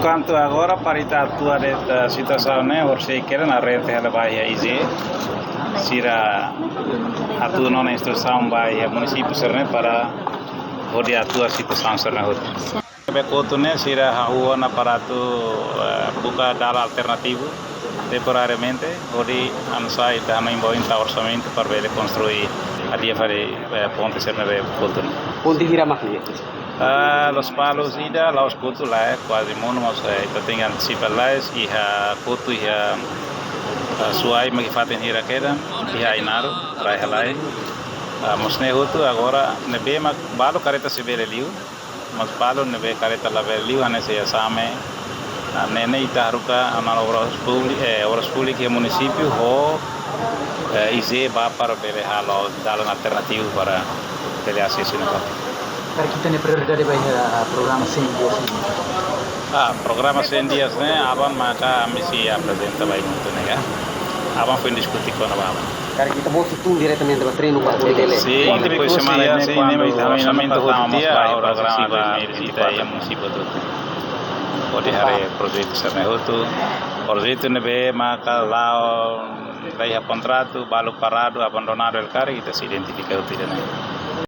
Quanto agora para a tua situação, né? Você quer na rede ela vai a IZ, sira a tua não instrução vai a município serne para poder a tua situação serne outra. Becoto né? Sira a rua na para tu buka dal alternativo temporariamente, onde ansai da não embointa orçamento para ver construir a dia fare ponte serne becoto. Onde irá maklia? Los palos ida laos kutu lá quase mono mas ita tengan sipalais e a kutu e a suai magi faten hira queda e a inaru rai halai mosne hutu agora nebe mak balo careta se vele liu mas balo nebe careta la vele liu ane se asame nene ita haruka ana obras públicas município ho ize ba para vele halo dalam alternativo para vele acesso na Para kita ni prioridade vai programa 100 dias. Programa 100 dias, né? Aban maka misi apresenta vai muito, né? Aban foi discutir com a Aban. Cara, kita mau situng diretamente para treino para dele. Sim, depois semana né? Quando o orçamento rodia, o programa vai visita e a município tudo. Pode hari projeto sana itu, projeto nebe maka lá vai a contrato, balu parado, abandonado el carro, kita se identifica o tidak, né?